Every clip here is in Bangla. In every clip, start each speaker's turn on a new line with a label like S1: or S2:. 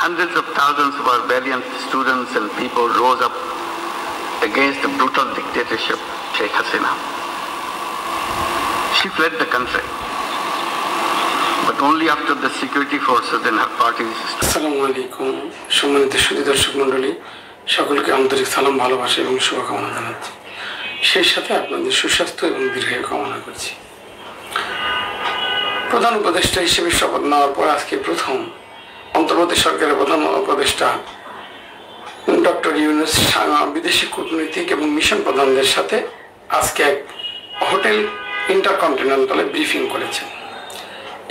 S1: Hundreds of thousands of our valiant students and people rose up against the brutal dictatorship of Sheikh Hasina. She fled the country, but only after the security forces and her parties.
S2: আসসালামু আলাইকুম সম্মানিত সুধী দর্শক মণ্ডলী, সকলকে আন্তরিক সালাম, ভালোবাসা এবং শুভকামনা জানাচ্ছি। সেই সাথে আপনাদের সুস্বাস্থ্য এবং দীর্ঘায়ু কামনা করছি। প্রধান উপদেষ্টা হিসেবে শপথ নেওয়ার পর আজকে প্রথম অন্তর্বর্তী সরকারের প্রধান উপদেষ্টা ডক্টর ইউনূস বিদেশি কূটনৈতিক এবং মিশন প্রধানদের সাথে আজকে এক হোটেল ইন্টারকন্টিনেন্টালে ব্রিফিং করেছেন।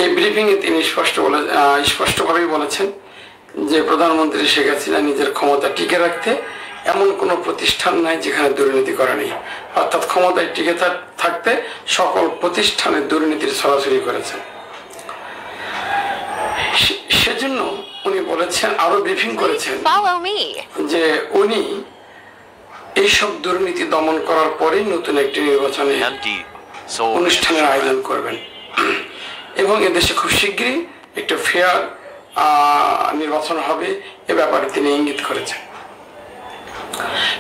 S2: এই ব্রিফিংয়ে তিনি স্পষ্টভাবেই বলেছেন যে প্রধানমন্ত্রী শেখ হাসিনা নিজের ক্ষমতা টিকে রাখতে এমন কোনো প্রতিষ্ঠান নাই যেখানে দুর্নীতি করা নেই, অর্থাৎ ক্ষমতায় টিকে থাকতে সকল প্রতিষ্ঠানে দুর্নীতির ছড়াছড়ি করেছেন। সেজন্য উনি বলেছেন, আরো ব্রিফিং করেছেন যে উনি এইসব দুর্নীতি দমন করার পরেই নতুন একটি নির্বাচনে অনুষ্ঠানের আয়োজন করবেন এবং এদেশে খুব শীঘ্রই একটা ফেয়ার নির্বাচন হবে, এ ব্যাপারে তিনি ইঙ্গিত করেছেন।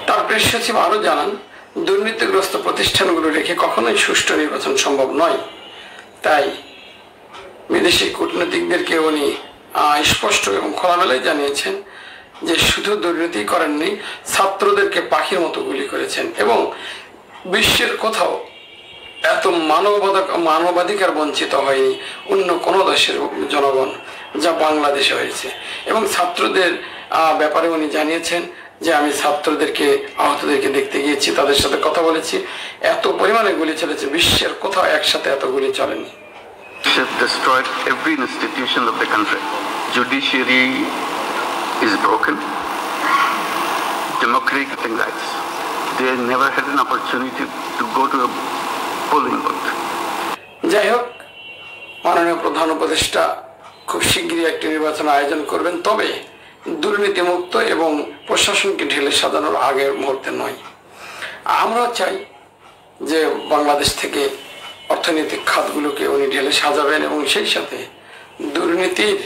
S2: তার প্রেস সচিব আরো জানান, দুর্নীতিগ্রস্ত প্রতিষ্ঠানগুলো রেখে কখনোই সুষ্ঠু নির্বাচন সম্ভব নয়। তাই বিদেশি কূটনীতিকদেরকে উনি স্পষ্ট এবং খোলামেলায় জানিয়েছেন যে শুধু দুর্নীতি করেননি, ছাত্রদেরকে পাখির মতো গুলি করেছেন এবং বিশ্বের কোথাও এত মানবাধিকার বঞ্চিত হয়নি অন্য কোনো দেশের জনগণ যা বাংলাদেশে হয়েছে। এবং ছাত্রদের ব্যাপারে উনি জানিয়েছেন যে আমি ছাত্রদেরকে, আহতদেরকে দেখতে গিয়েছি, তাদের সাথে কথা বলেছি, এত পরিমাণে গুলি চলেছে, বিশ্বের কোথাও একসাথে এত গুলি চলেনি।
S1: Destroyed every institution of the country. Judiciary is broken. Democratic rights. They never had an opportunity to go to a polling booth.
S2: যাই হোক, মাননীয় প্রধান উপদেষ্টা খুব শীঘ্রই একটি নির্বাচন আয়োজন করবেন, তবে দুর্নীতিমুক্ত এবং প্রশাসনকে ঢেলে সাজানোর আগের মুহূর্তে নয়। আমরাও চাই যে বাংলাদেশ থেকে অর্থনৈতিক খাতগুলোকে উনি ঢেলে সাজাবেন এবং সেই সাথে দুর্নীতির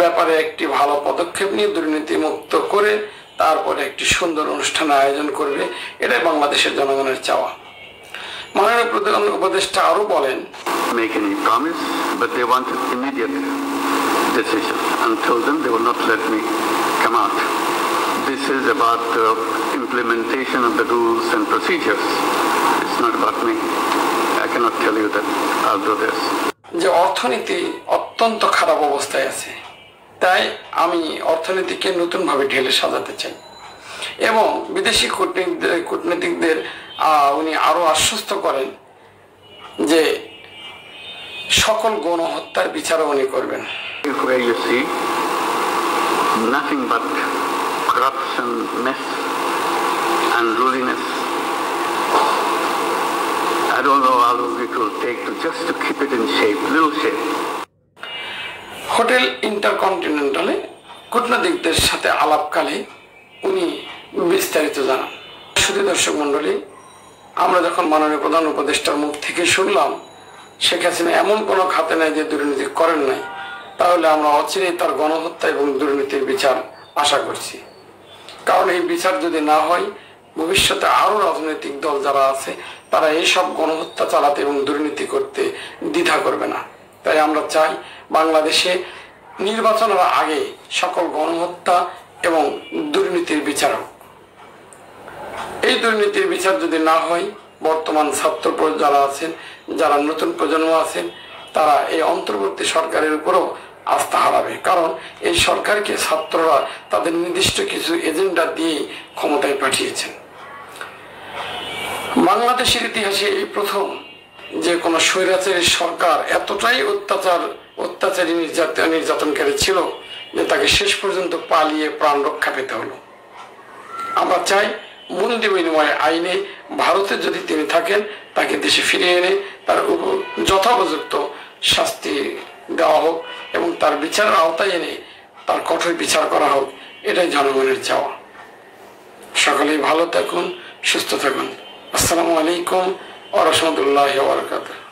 S2: ব্যাপারে একটি ভালো পদক্ষেপ নিয়ে দুর্নীতি মুক্ত করে তারপরে একটি সুন্দর অনুষ্ঠান আয়োজন করবে, এটাই বাংলাদেশের জনগণের চাওয়া। মাননীয় প্রধান উপদেষ্টা আরো বলেন,
S1: make any promise, but they wanted immediate decision. Until then, they will not let me come out. This is about the implementation of the rules and procedures. It's not about me. I cannot tell you that I'll do this.
S2: যে অর্থনীতি অত্যন্ত খারাপ অবস্থায় আছে, তাই আমি অর্থনীতিকে নতুনভাবে ঢেলে সাজাতে চাই। এবং বিদেশি কূটনীতিকদের উনি আরো আশ্বস্ত করেন যে সকল গণহত্যার বিচারও উনি করবেন।
S1: Where you see nothing but corruption, mess, unruliness. I don't know how long it will take to keep it in shape, little shape.
S2: Hotel ইন্টারকন্টিনেন্টালে কূটনীতিকদের সাথে আলাপকালে উনি বিস্তারিত জানান। শুধু দর্শক মন্ডলী, আমরা যখন মাননীয় প্রধান উপদেষ্টার মুখ থেকে শুনলাম শেখ হাসিনা এমন কোনো খাতে নাই যে দুর্নীতি করেন নাই, তাহলে আমরা অচিরেই তার গণহত্যা এবং দুর্নীতির বিচার আশা করছি। কারণ এই বিচার যদি না হয়, ভবিষ্যতে আরো রাজনৈতিক দল যারা আছে তারা এইসব গণহত্যা চালাতে এবং দুর্নীতি করতে দ্বিধা করবে না। তাই আমরা চাই বাংলাদেশে নির্বাচনের আগে সকল গণহত্যা এবং দুর্নীতির বিচার হোক। এই দুর্নীতির বিচার যদি না হয়, বর্তমান ছাত্র যারা আছেন, যারা নতুন প্রজন্ম আছেন, তারা এই অন্তর্বর্তী সরকারের উপরও আস্থা হারাবে। কারণ এই সরকারকে ছাত্ররা তাদের নির্দিষ্ট কিছু এজেন্ডা দিয়ে ক্ষমতায় পাঠিয়েছেন। বাংলাদেশের ইতিহাসে এই প্রথম যে কোনো স্বৈরাচারী সরকার এতটাই অত্যাচারী নির্যাতনকারী ছিল যে তাকে শেষ পর্যন্ত পালিয়ে প্রাণ রক্ষা পেতে হলো। আমরা চাই বন্দি বিনিময় আইনে ভারতে যদি তিনি থাকেন তাকে দেশে ফিরিয়ে এনে তার যথোপযুক্ত শাস্তি দেওয়া হোক এবং তার বিচারের আওতায় এনে তার কঠোর বিচার করা হোক, এটাই জনগণের চাওয়া। সকলেই ভালো থাকুন, সুস্থ থাকুন। আসসালামু আলাইকুম ওয়া রাহমাতুল্লাহি ওয়া বারাকাতুহু।